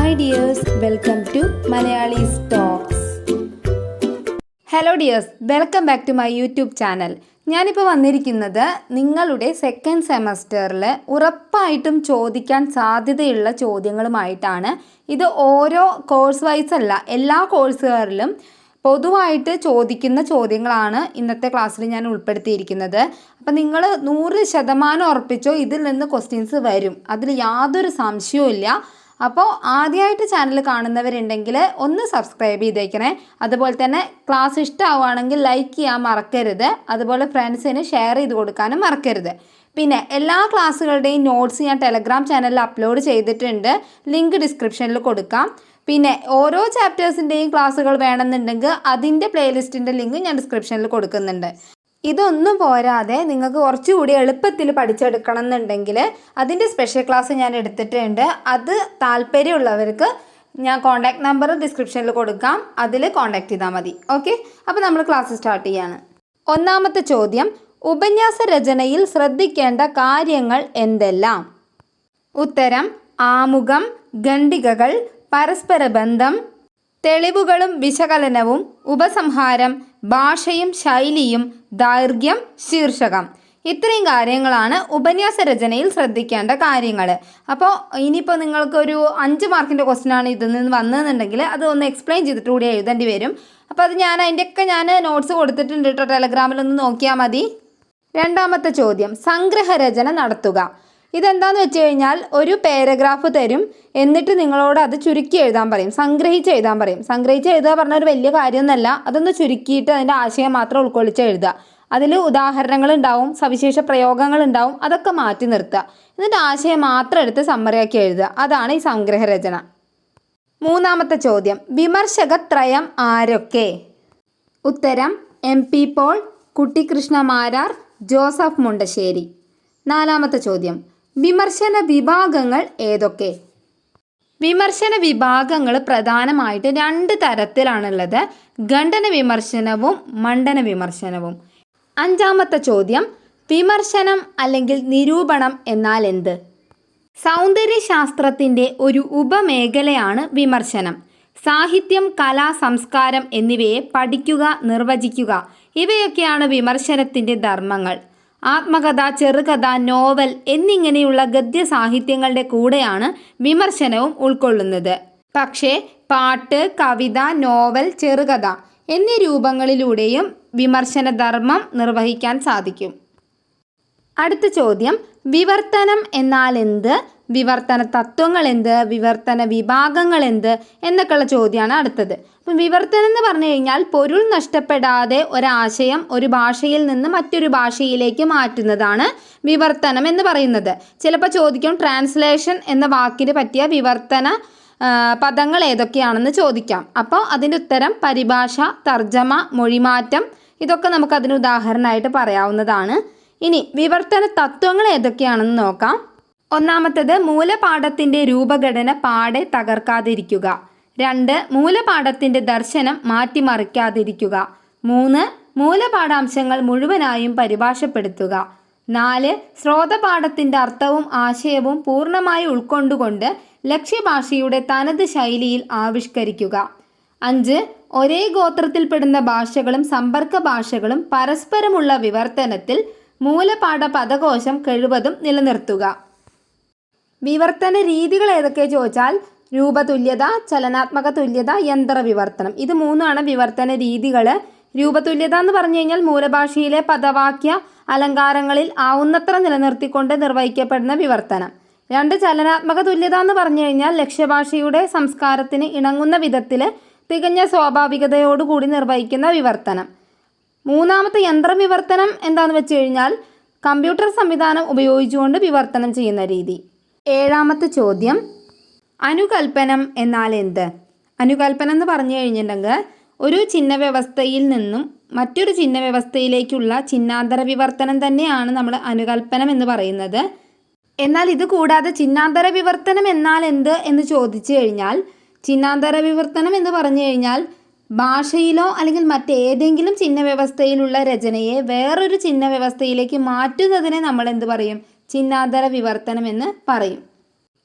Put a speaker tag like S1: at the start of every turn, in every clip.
S1: Hi dears, welcome to Malayalees talks. Hello dears, welcome back to my YouTube channel. ഞാനിപ്പോൾ വന്നിരിക്കുന്നത് നിങ്ങളുടെ second സെമസ്റ്ററിൽ ഉറപ്പായിട്ടും ചോദിക്കാൻ സാധ്യതയുള്ള ചോദ്യങ്ങളുമായിട്ടാണ്. ഇത് ഓരോ കോഴ്സ് വൈസ് അല്ല, എല്ലാ കോഴ്സുകളിലും പൊതുവായിട്ട് ചോദിക്കുന്ന ചോദ്യങ്ങളാണ് ഇന്നത്തെ ക്ലാസ്സിൽ ഞാൻ ഉൾപ്പെടുത്തിയിരിക്കുന്നത്. അപ്പം നിങ്ങൾ 100% ഉറപ്പിച്ചോ ഇതിൽ നിന്ന് ക്വസ്റ്റ്യൻസ് വരും, അതിൽ യാതൊരു സംശയവും ഇല്ല. അപ്പോൾ ആദ്യമായിട്ട് ചാനൽ കാണുന്നവരുണ്ടെങ്കിൽ ഒന്ന് സബ്സ്ക്രൈബ് ചെയ്തേക്കണേ. അതുപോലെ തന്നെ ക്ലാസ് ഇഷ്ടമാവുകയാണെങ്കിൽ ലൈക്ക് ചെയ്യാൻ മറക്കരുത്. അതുപോലെ ഫ്രണ്ട്സിന് ഷെയർ ചെയ്ത് കൊടുക്കാനും മറക്കരുത്. പിന്നെ എല്ലാ ക്ലാസ്സുകളുടെയും നോട്ട്സ് ഞാൻ ടെലഗ്രാം ചാനലിൽ അപ്ലോഡ് ചെയ്തിട്ടുണ്ട്, ലിങ്ക് ഡിസ്ക്രിപ്ഷനിൽ കൊടുക്കാം. പിന്നെ ഓരോ ചാപ്റ്റേഴ്സിൻ്റെയും ക്ലാസ്സുകൾ വേണമെന്നുണ്ടെങ്കിൽ അതിൻ്റെ പ്ലേലിസ്റ്റിൻ്റെ ലിങ്ക് ഞാൻ ഡിസ്ക്രിപ്ഷനിൽ കൊടുക്കുന്നുണ്ട്. ഇതൊന്നും പോരാതെ നിങ്ങൾക്ക് കുറച്ചുകൂടി എളുപ്പത്തിൽ പഠിച്ചെടുക്കണം എന്നുണ്ടെങ്കിൽ അതിൻ്റെ സ്പെഷ്യൽ ക്ലാസ് ഞാൻ എടുത്തിട്ടുണ്ട്. അത് താല്പര്യമുള്ളവർക്ക് ഞാൻ കോൺടാക്ട് നമ്പർ ഡിസ്ക്രിപ്ഷനിൽ കൊടുക്കാം, അതിൽ കോൺടാക്ട് ചെയ്താൽ മതി. ഓക്കെ, അപ്പോൾ നമ്മൾ ക്ലാസ് സ്റ്റാർട്ട് ചെയ്യാണ്. ഒന്നാമത്തെ ചോദ്യം, ഉപന്യാസ രചനയിൽ ശ്രദ്ധിക്കേണ്ട കാര്യങ്ങൾ എന്തെല്ലാം? ഉത്തരം: ആമുഖം, ഖണ്ഡികകൾ, പരസ്പര ബന്ധം, തെളിവുകളും വിശകലനവും, ഉപസംഹാരം, ഭാഷയും ശൈലിയും, ദൈർഘ്യം, ശീർഷകം. ഇത്രയും കാര്യങ്ങളാണ് ഉപന്യാസ രചനയിൽ ശ്രദ്ധിക്കേണ്ട കാര്യങ്ങൾ. അപ്പോൾ ഇനിയിപ്പോൾ നിങ്ങൾക്കൊരു 5 മാർക്കിൻ്റെ ക്വസ്റ്റ്യനാണ് ഇതിൽ നിന്ന് വന്നതെന്നുണ്ടെങ്കിൽ അത് ഒന്ന് എക്സ്പ്ലെയിൻ ചെയ്തിട്ട് കൂടി എഴുതേണ്ടി വരും. അപ്പോൾ അത് അതിൻ്റെയൊക്കെ ഞാൻ നോട്ട്സ് കൊടുത്തിട്ടുണ്ട് കേട്ടോ, ടെലഗ്രാമിലൊന്ന് നോക്കിയാൽ മതി. രണ്ടാമത്തെ ചോദ്യം, സംഗ്രഹരചന നടത്തുക. ഇതെന്താണെന്ന് വെച്ച് കഴിഞ്ഞാൽ ഒരു പാരഗ്രാഫ് തരും, എന്നിട്ട് നിങ്ങളോട് അത് ചുരുക്കി എഴുതാൻ പറയും, സംഗ്രഹിച്ച് എഴുതാൻ പറയും. സംഗ്രഹിച്ച് എഴുതുക പറഞ്ഞാൽ ഒരു വലിയ കാര്യമൊന്നുമല്ല, അതൊന്ന് ചുരുക്കിയിട്ട് അതിൻ്റെ ആശയം മാത്രം ഉൾക്കൊള്ളിച്ച് എഴുതുക. അതിൽ ഉദാഹരണങ്ങൾ ഉണ്ടാവും, സവിശേഷ പ്രയോഗങ്ങൾ ഉണ്ടാവും, അതൊക്കെ മാറ്റി നിർത്തുക. എന്നിട്ട് ആശയം മാത്രം എടുത്ത് സമ്മറിയാക്കി എഴുതുക. അതാണ് ഈ സംഗ്രഹരചന. മൂന്നാമത്തെ ചോദ്യം, വിമർശകത്രയം ആരൊക്കെ? ഉത്തരം: MP പോൾ, കുട്ടിക്കൃഷ്ണ മാരാർ, ജോസഫ് മുണ്ടശ്ശേരി. നാലാമത്തെ ചോദ്യം, വിമർശന വിഭാഗങ്ങൾ ഏതൊക്കെ? വിമർശന വിഭാഗങ്ങൾ പ്രധാനമായിട്ട് 2 തരത്തിലാണുള്ളത്, ഖണ്ഡന വിമർശനവും മണ്ഡന വിമർശനവും. അഞ്ചാമത്തെ ചോദ്യം, വിമർശനം അല്ലെങ്കിൽ നിരൂപണം എന്നാൽ എന്ത്? സൗന്ദര്യശാസ്ത്രത്തിൻ്റെ ഒരു ഉപമേഖലയാണ് വിമർശനം. സാഹിത്യം, കല, സംസ്കാരം എന്നിവയെ പഠിക്കുക, നിർവചിക്കുക, ഇവയൊക്കെയാണ് വിമർശനത്തിൻ്റെ ധർമ്മങ്ങൾ. ആത്മകഥ, ചെറുകഥ, നോവൽ എന്നിങ്ങനെയുള്ള ഗദ്യ സാഹിത്യങ്ങളുടെ കൂടെയാണ് വിമർശനവും ഉൾക്കൊള്ളുന്നത്. പക്ഷേ പാട്ട്, കവിത, നോവൽ, ചെറുകഥ എന്നീ രൂപങ്ങളിലൂടെയും വിമർശനധർമ്മം നിർവഹിക്കാൻ സാധിക്കും. അടുത്ത ചോദ്യം, വിവർത്തനം എന്നാൽ എന്ത്? വിവർത്തന തത്വങ്ങൾ എന്ത്? വിവർത്തന വിഭാഗങ്ങൾ എന്ത്? എന്നൊക്കെയുള്ള ചോദ്യമാണ് അടുത്തത്. അപ്പം വിവർത്തനം എന്ന് പറഞ്ഞു കഴിഞ്ഞാൽ പൊരുൾ നഷ്ടപ്പെടാതെ ഒരാശയം ഒരു ഭാഷയിൽ നിന്ന് മറ്റൊരു ഭാഷയിലേക്ക് മാറ്റുന്നതാണ് വിവർത്തനം എന്ന് പറയുന്നത്. ചിലപ്പോൾ ചോദിക്കും ട്രാൻസ്ലേഷൻ എന്ന വാക്കിന് പറ്റിയ വിവർത്തന പദങ്ങൾ ഏതൊക്കെയാണെന്ന് ചോദിക്കാം. അപ്പോൾ അതിൻ്റെ ഉത്തരം പരിഭാഷ, തർജ്ജമ, മൊഴിമാറ്റം, ഇതൊക്കെ നമുക്ക് അതിന് ഉദാഹരണമായിട്ട് പറയാവുന്നതാണ്. ഇനി വിവർത്തന തത്വങ്ങൾ ഏതൊക്കെയാണെന്ന് നോക്കാം. ഒന്നാമത്തേത്, മൂലപാഠത്തിൻ്റെ രൂപഘടന പാടെ തകർക്കാതിരിക്കുക. 2, മൂലപാഠത്തിൻ്റെ ദർശനം മാറ്റിമറിക്കാതിരിക്കുക. 3, മൂലപാഠാംശങ്ങൾ മുഴുവനായും പരിഭാഷപ്പെടുത്തുക. 4, സ്രോതപാഠത്തിൻ്റെ അർത്ഥവും ആശയവും പൂർണ്ണമായി ഉൾക്കൊണ്ടുകൊണ്ട് ലക്ഷ്യഭാഷയുടെ തനത് ശൈലിയിൽ ആവിഷ്കരിക്കുക. 5, ഒരേ ഗോത്രത്തിൽപ്പെടുന്ന ഭാഷകളും സമ്പർക്ക ഭാഷകളും പരസ്പരമുള്ള വിവർത്തനത്തിൽ മൂലപാഠ പദകോശം കഴിവതും നിലനിർത്തുക. വിവർത്തന രീതികൾ ഏതൊക്കെ ചോദിച്ചാൽ രൂപതുല്യത, ചലനാത്മക തുല്യത, യന്ത്രവിവർത്തനം. ഇത് 3ആണ് വിവർത്തന രീതികൾ. രൂപതുല്യത എന്ന് പറഞ്ഞു കഴിഞ്ഞാൽ മൂലഭാഷയിലെ പദവാക്യ അലങ്കാരങ്ങളിൽ ആവുന്നത്ര നിലനിർത്തിക്കൊണ്ട് നിർവഹിക്കപ്പെടുന്ന വിവർത്തനം. 2, ചലനാത്മക തുല്യത എന്ന് പറഞ്ഞു കഴിഞ്ഞാൽ ലക്ഷ്യഭാഷയുടെ സംസ്കാരത്തിന് ഇണങ്ങുന്ന വിധത്തിൽ തികഞ്ഞ സ്വാഭാവികതയോടുകൂടി നിർവഹിക്കുന്ന വിവർത്തനം. 3, യന്ത്രവിവർത്തനം എന്താണെന്ന് വെച്ച് കഴിഞ്ഞാൽ കമ്പ്യൂട്ടർ സംവിധാനം ഉപയോഗിച്ചുകൊണ്ട് വിവർത്തനം ചെയ്യുന്ന രീതി. 7ാമത്തെ ചോദ്യം, അനുകൽപ്പനം എന്നാൽ എന്ത്? അനുകൽപ്പനം എന്ന് പറഞ്ഞു കഴിഞ്ഞിട്ടുണ്ടെങ്കിൽ ഒരു ചിഹ്ന വ്യവസ്ഥയിൽ നിന്നും മറ്റൊരു ചിഹ്ന വ്യവസ്ഥയിലേക്കുള്ള ചിഹ്നാന്തര വിവർത്തനം തന്നെയാണ് നമ്മൾ അനുകൽപ്പനം എന്ന് പറയുന്നത്. എന്നാൽ ഇത് കൂടാതെ ചിഹ്നാന്തര വിവർത്തനം എന്നാൽ എന്ത് എന്ന് ചോദിച്ചു കഴിഞ്ഞാൽ ചിഹ്നാന്തര വിവർത്തനം എന്ന് പറഞ്ഞു കഴിഞ്ഞാൽ ഭാഷയിലോ അല്ലെങ്കിൽ മറ്റേതെങ്കിലും ചിഹ്ന വ്യവസ്ഥയിലുള്ള രചനയെ വേറൊരു ചിഹ്ന വ്യവസ്ഥയിലേക്ക് മാറ്റുന്നതിനെ നമ്മൾ എന്ത് പറയും? ചിഹ്നാന്തര വിവർത്തനം എന്ന് പറയും.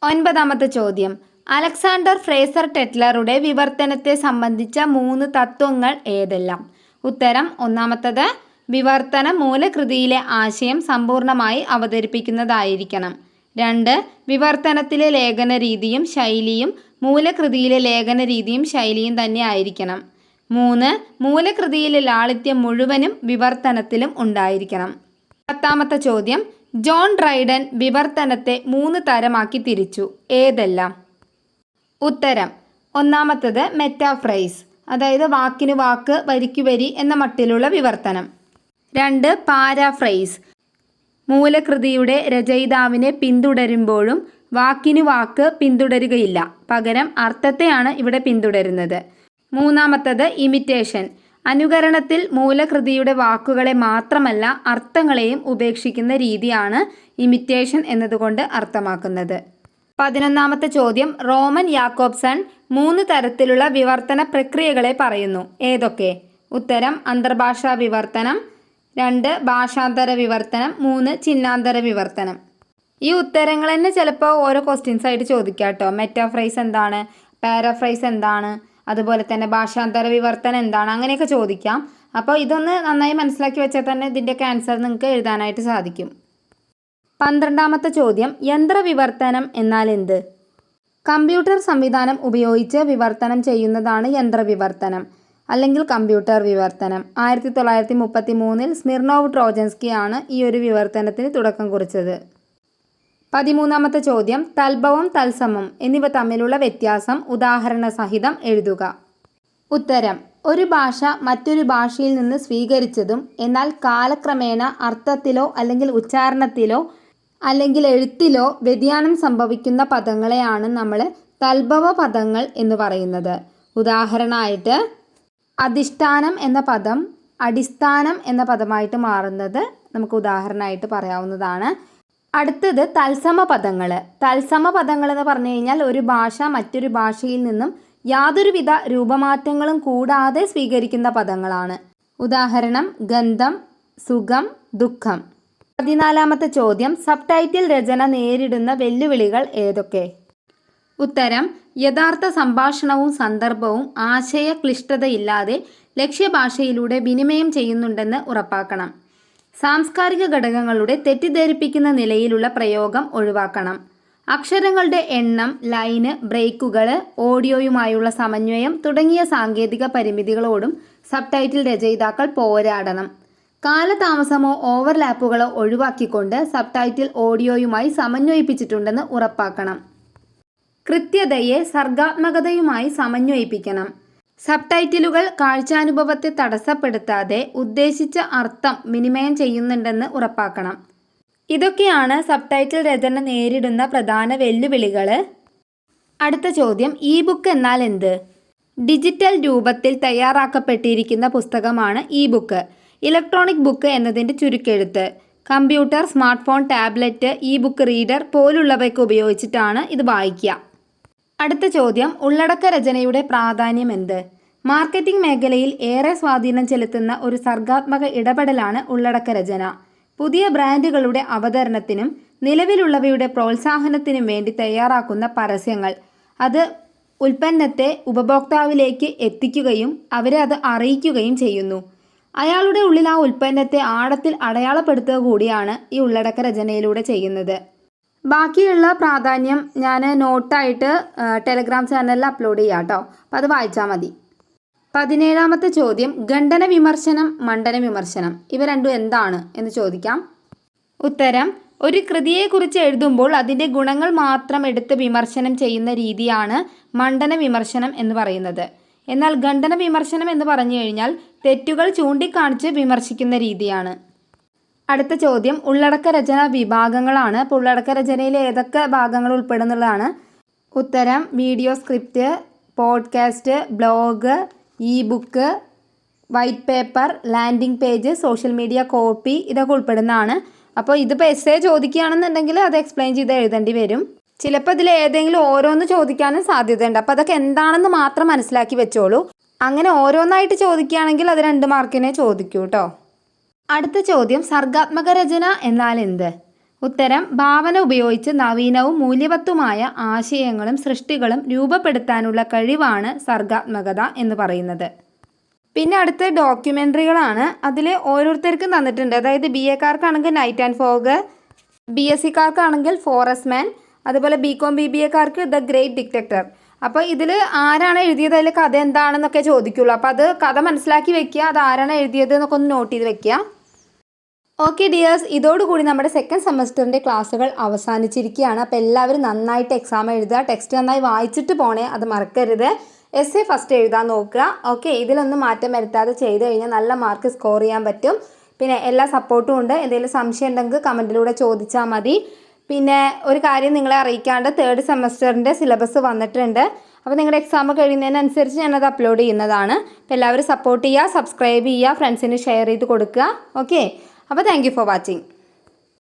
S1: 9ാമത്തെ ചോദ്യം, അലക്സാണ്ടർ ഫ്രേസർ ടെറ്റ്ലറുടെ വിവർത്തനത്തെ സംബന്ധിച്ച 3 തത്വങ്ങൾ ഏതെല്ലാം? ഉത്തരം ഒന്നാമത്തത്, വിവർത്തനം മൂലകൃതിയിലെ ആശയം സമ്പൂർണ്ണമായി അവതരിപ്പിക്കുന്നതായിരിക്കണം. 2, വിവർത്തനത്തിലെ ലേഖന രീതിയും ശൈലിയും മൂലകൃതിയിലെ ലേഖന രീതിയും ശൈലിയും തന്നെ ആയിരിക്കണം. 3, മൂലകൃതിയിലെ ലാളിത്യം മുഴുവനും വിവർത്തനത്തിലും ഉണ്ടായിരിക്കണം. 10ാമത്തെ ചോദ്യം, ജോൺ ഡ്രൈഡൻ വിവർത്തനത്തെ 3 തരമാക്കി തിരിച്ചു. ഏതെല്ലാം? ഉത്തരം ഒന്നാമത്തത് മെറ്റാഫ്രൈസ്, അതായത് വാക്കിനു വാക്ക് വരിക്കു വരി എന്ന മട്ടിലുള്ള വിവർത്തനം. 2, പാരാഫ്രൈസ്, മൂലകൃതിയുടെ രചയിതാവിനെ പിന്തുടരുമ്പോഴും വാക്കിനു വാക്ക് പിന്തുടരുകയില്ല, പകരം അർത്ഥത്തെയാണ് ഇവിടെ പിന്തുടരുന്നത്. 3ാമത്തത് ഇമിറ്റേഷൻ, അനുകരണത്തിൽ മൂലകൃതിയുടെ വാക്കുകളെ മാത്രമല്ല അർത്ഥങ്ങളെയും ഉപേക്ഷിക്കുന്ന രീതിയാണ് ഇമിറ്റേഷൻ എന്നതുകൊണ്ട് അർത്ഥമാക്കുന്നത്. 11ാമത്തെ ചോദ്യം, റോമൻ യാക്കോബ്സൺ 3 തരത്തിലുള്ള വിവർത്തന പ്രക്രിയകളെ പറയുന്നു. ഏതൊക്കെ? ഉത്തരം അന്തർഭാഷാ വിവർത്തനം, 2 ഭാഷാന്തര വിവർത്തനം, 3 ചിഹ്നാന്തര വിവർത്തനം. ഈ ഉത്തരങ്ങൾ തന്നെ ചിലപ്പോൾ ഓരോ ക്വസ്റ്റ്യൻസ് ആയിട്ട് ചോദിക്കാം കേട്ടോ. മെറ്റാഫ്രൈസ് എന്താണ്, പാരാഫ്രൈസ് എന്താണ്, അതുപോലെ തന്നെ ഭാഷാന്തര വിവർത്തനം എന്താണ്, അങ്ങനെയൊക്കെ ചോദിക്കാം. അപ്പോൾ ഇതൊന്ന് നന്നായി മനസ്സിലാക്കി വെച്ചാൽ തന്നെ ഇതിൻ്റെയൊക്കെ ആൻസർ നിങ്ങൾക്ക് എഴുതാനായിട്ട് സാധിക്കും. 12ാമത്തെ ചോദ്യം, യന്ത്രവിവർത്തനം എന്നാൽ എന്ത്? കമ്പ്യൂട്ടർ സംവിധാനം ഉപയോഗിച്ച് വിവർത്തനം ചെയ്യുന്നതാണ് യന്ത്രവിവർത്തനം അല്ലെങ്കിൽ കമ്പ്യൂട്ടർ വിവർത്തനം. 1933 സ്മിർനോവ് ട്രോജൻസ്കിയാണ് ഈ ഒരു വിവർത്തനത്തിന് തുടക്കം കുറിച്ചത്. 13ാമത്തെ ചോദ്യം, തൽഭവം തത്സമം എന്നിവ തമ്മിലുള്ള വ്യത്യാസം ഉദാഹരണ സഹിതം എഴുതുക. ഉത്തരം, ഒരു ഭാഷ മറ്റൊരു ഭാഷയിൽ നിന്ന് സ്വീകരിച്ചതും എന്നാൽ കാലക്രമേണ അർത്ഥത്തിലോ അല്ലെങ്കിൽ ഉച്ചാരണത്തിലോ അല്ലെങ്കിൽ എഴുത്തിലോ വ്യതിയാനം സംഭവിക്കുന്ന പദങ്ങളെയാണ് നമ്മൾ തൽഭവ പദങ്ങൾ എന്ന് പറയുന്നത്. ഉദാഹരണമായിട്ട് അധിഷ്ഠാനം എന്ന പദം അടിസ്ഥാനം എന്ന പദമായിട്ട് മാറുന്നത് നമുക്ക് ഉദാഹരണമായിട്ട് പറയാവുന്നതാണ്. അടുത്തത് തത്സമ പദങ്ങൾ. തത്സമ പദങ്ങൾ എന്ന് പറഞ്ഞു കഴിഞ്ഞാൽ ഒരു ഭാഷ മറ്റൊരു ഭാഷയിൽ നിന്നും യാതൊരുവിധ രൂപമാറ്റങ്ങളും കൂടാതെ സ്വീകരിക്കുന്ന പദങ്ങളാണ്. ഉദാഹരണം ഗന്ധം, സുഖം, ദുഃഖം. 14ാമത്തെ ചോദ്യം, സബ് ടൈറ്റിൽ രചന നേരിടുന്ന വെല്ലുവിളികൾ ഏതൊക്കെ? ഉത്തരം, യഥാർത്ഥ സംഭാഷണവും സന്ദർഭവും ആശയക്ലിഷ്ടതയില്ലാതെ ലക്ഷ്യഭാഷയിലൂടെ വിനിമയം ചെയ്യുന്നുണ്ടെന്ന് ഉറപ്പാക്കണം. സാംസ്കാരിക ഘടകങ്ങളുടെ തെറ്റിദ്ധരിപ്പിക്കുന്ന നിലയിലുള്ള പ്രയോഗം ഒഴിവാക്കണം. അക്ഷരങ്ങളുടെ എണ്ണം, ലൈന്, ബ്രേക്കുകൾ, ഓഡിയോയുമായുള്ള സമന്വയം തുടങ്ങിയ സാങ്കേതിക പരിമിതികളോടും സബ് ടൈറ്റിൽ രചയിതാക്കൾ പോരാടണം. കാലതാമസമോ ഓവർലാപ്പുകളോ ഒഴിവാക്കിക്കൊണ്ട് സബ് ടൈറ്റിൽ ഓഡിയോയുമായി സമന്വയിപ്പിച്ചിട്ടുണ്ടെന്ന് ഉറപ്പാക്കണം. കൃത്യതയെ സർഗാത്മകതയുമായി സമന്വയിപ്പിക്കണം. സബ് ടൈറ്റിലുകൾ കാഴ്ചാനുഭവത്തെ തടസ്സപ്പെടുത്താതെ ഉദ്ദേശിച്ച അർത്ഥം വിനിമയം ചെയ്യുന്നുണ്ടെന്ന് ഉറപ്പാക്കണം. ഇതൊക്കെയാണ് സബ് ടൈറ്റിൽ രചന നേരിടുന്ന പ്രധാന വെല്ലുവിളികൾ. അടുത്ത ചോദ്യം, ഇ ബുക്ക് എന്നാൽ എന്ത്? ഡിജിറ്റൽ രൂപത്തിൽ തയ്യാറാക്കപ്പെട്ടിരിക്കുന്ന പുസ്തകമാണ് ഇ ബുക്ക്. ഇലക്ട്രോണിക് ബുക്ക് എന്നതിൻ്റെ ചുരുക്കെഴുത്ത്. Computer, smart phone, tablet, e book reader പോലുള്ളവയ്ക്ക് ഉപയോഗിച്ചിട്ടാണ് ഇത് വായിക്കുക. അടുത്ത ചോദ്യം, ഉള്ളടക്ക രചനയുടെ പ്രാധാന്യം എന്ത്? മാർക്കറ്റിംഗ് മേഖലയിൽ ഏറെ സ്വാധീനം ചെലുത്തുന്ന ഒരു സർഗാത്മക ഇടപെടലാണ് ഉള്ളടക്ക രചന. പുതിയ ബ്രാൻഡുകളുടെ അവതരണത്തിനും നിലവിലുള്ളവയുടെ പ്രോത്സാഹനത്തിനും വേണ്ടി തയ്യാറാക്കുന്ന പരസ്യങ്ങൾ അത് ഉൽപ്പന്നത്തെ ഉപഭോക്താവിലേക്ക് എത്തിക്കുകയും അവരെ അത് അറിയിക്കുകയും ചെയ്യുന്നു. അയാളുടെ ഉള്ളിൽ ആ ഉൽപ്പന്നത്തെ ആഴത്തിൽ അടയാളപ്പെടുത്തുക കൂടിയാണ് ഈ ഉള്ളടക്ക രചനയിലൂടെ ചെയ്യുന്നത്. ബാക്കിയുള്ള പ്രാധാന്യം ഞാൻ നോട്ടായിട്ട് ടെലഗ്രാം ചാനലിൽ അപ്ലോഡ് ചെയ്യാം കേട്ടോ, അപ്പം അത് വായിച്ചാൽ മതി. 17ാമത്തെ ചോദ്യം, ഖണ്ഡന വിമർശനം, മണ്ഡന വിമർശനം ഇവ രണ്ടും എന്താണ് എന്ന് ചോദിക്കാം. ഉത്തരം, ഒരു കൃതിയെക്കുറിച്ച് എഴുതുമ്പോൾ അതിൻ്റെ ഗുണങ്ങൾ മാത്രം എടുത്ത് വിമർശനം ചെയ്യുന്ന രീതിയാണ് മണ്ഡന വിമർശനം എന്ന് പറയുന്നത്. എന്നാൽ ഖണ്ഡന വിമർശനം എന്ന് പറഞ്ഞു കഴിഞ്ഞാൽ തെറ്റുകൾ ചൂണ്ടിക്കാണിച്ച് വിമർശിക്കുന്ന രീതിയാണ്. അടുത്ത ചോദ്യം, ഉള്ളടക്ക രചന വിഭാഗങ്ങളാണ്. അപ്പോൾ ഉള്ളടക്ക രചനയിൽ ഏതൊക്കെ ഭാഗങ്ങൾ ഉൾപ്പെടുന്നുള്ളതാണ്. ഉത്തരം, video script, podcast, blog, E book, white paper, landing page, social media copy ഇതൊക്കെ ഉൾപ്പെടുന്നതാണ്. അപ്പോൾ ഇതിപ്പോൾ എസ്സേ ചോദിക്കുകയാണെന്നുണ്ടെങ്കിൽ അത് എക്സ്പ്ലെയിൻ ചെയ്ത് എഴുതേണ്ടി വരും. ചിലപ്പോൾ ഇതിൽ ഏതെങ്കിലും ഓരോന്ന് ചോദിക്കാനും സാധ്യതയുണ്ട്. അപ്പോൾ അതൊക്കെ എന്താണെന്ന് മാത്രം മനസ്സിലാക്കി വെച്ചോളൂ. അങ്ങനെ ഓരോന്നായിട്ട് ചോദിക്കുകയാണെങ്കിൽ അത് 2 മാർക്കിനെ ചോദിക്കൂ കേട്ടോ. അടുത്ത ചോദ്യം, സർഗാത്മക രചന എന്നാൽ എന്ത്? ഉത്തരം ഭാവന ഉപയോഗിച്ച് നവീനവും മൂല്യവത്തുമായ ആശയങ്ങളും സൃഷ്ടികളും രൂപപ്പെടുത്താനുള്ള കഴിവാണ് സർഗാത്മകത എന്ന് പറയുന്നത്. പിന്നെ അടുത്ത ഡോക്യുമെൻ്ററികളാണ്. അതിൽ ഓരോരുത്തർക്കും തന്നിട്ടുണ്ട്. അതായത് BA-കാർക്കാണെങ്കിൽ നൈറ്റ് ആൻഡ് ഫോഗ്, BSc-കാർക്കാണെങ്കിൽ ഫോറസ്റ്റ് മാൻ, അതുപോലെ BCom BBA-കാർക്ക് ദ ഗ്രേറ്റ് ഡിറ്റക്ടർ. അപ്പോൾ ഇതിൽ ആരാണ് എഴുതിയത്, അതിൽ കഥ എന്താണെന്നൊക്കെ ചോദിക്കുള്ളൂ. അപ്പോൾ അത് കഥ മനസ്സിലാക്കി വെക്കുക, അത് ആരാണ് എഴുതിയത് എന്നൊക്കെ ഒന്ന് നോട്ട് ചെയ്ത് വെക്കുക. ഓക്കെ ഡിയേഴ്സ്, ഇതോടുകൂടി നമ്മുടെ സെക്കൻഡ് സെമസ്റ്ററിൻ്റെ ക്ലാസ്സുകൾ അവസാനിച്ചിരിക്കുകയാണ്. അപ്പോൾ എല്ലാവരും നന്നായിട്ട് എക്സാം എഴുതുക, ടെക്സ്റ്റ് നന്നായി വായിച്ചിട്ട് പോണേ, അത് മറക്കരുത്. essay ഫസ്റ്റ് എഴുതാൻ നോക്കുക. ഓക്കെ, ഇതിലൊന്നും മാറ്റം വരുത്താതെ ചെയ്ത് കഴിഞ്ഞാൽ നല്ല മാർക്ക് സ്കോർ ചെയ്യാൻ പറ്റും. പിന്നെ എല്ലാ സപ്പോർട്ടും ഉണ്ട്. എന്തെങ്കിലും സംശയം ഉണ്ടെങ്കിൽ കമൻറ്റിലൂടെ ചോദിച്ചാൽ മതി. പിന്നെ ഒരു കാര്യം നിങ്ങളെ അറിയിക്കാണ്ട്, തേർഡ് സെമസ്റ്ററിൻ്റെ സിലബസ് വന്നിട്ടുണ്ട്. അപ്പോൾ നിങ്ങളുടെ എക്സാം കഴിയുന്നതിനനുസരിച്ച് ഞാനത് അപ്ലോഡ് ചെയ്യുന്നതാണ്. അപ്പോൾ എല്ലാവരും സപ്പോർട്ട് ചെയ്യുക, സബ്സ്ക്രൈബ് ചെയ്യുക, ഫ്രണ്ട്സിന് ഷെയർ ചെയ്ത് കൊടുക്കുക. ഓക്കെ, അപ്പോൾ താങ്ക് യു ഫോർ വാച്ചിങ്.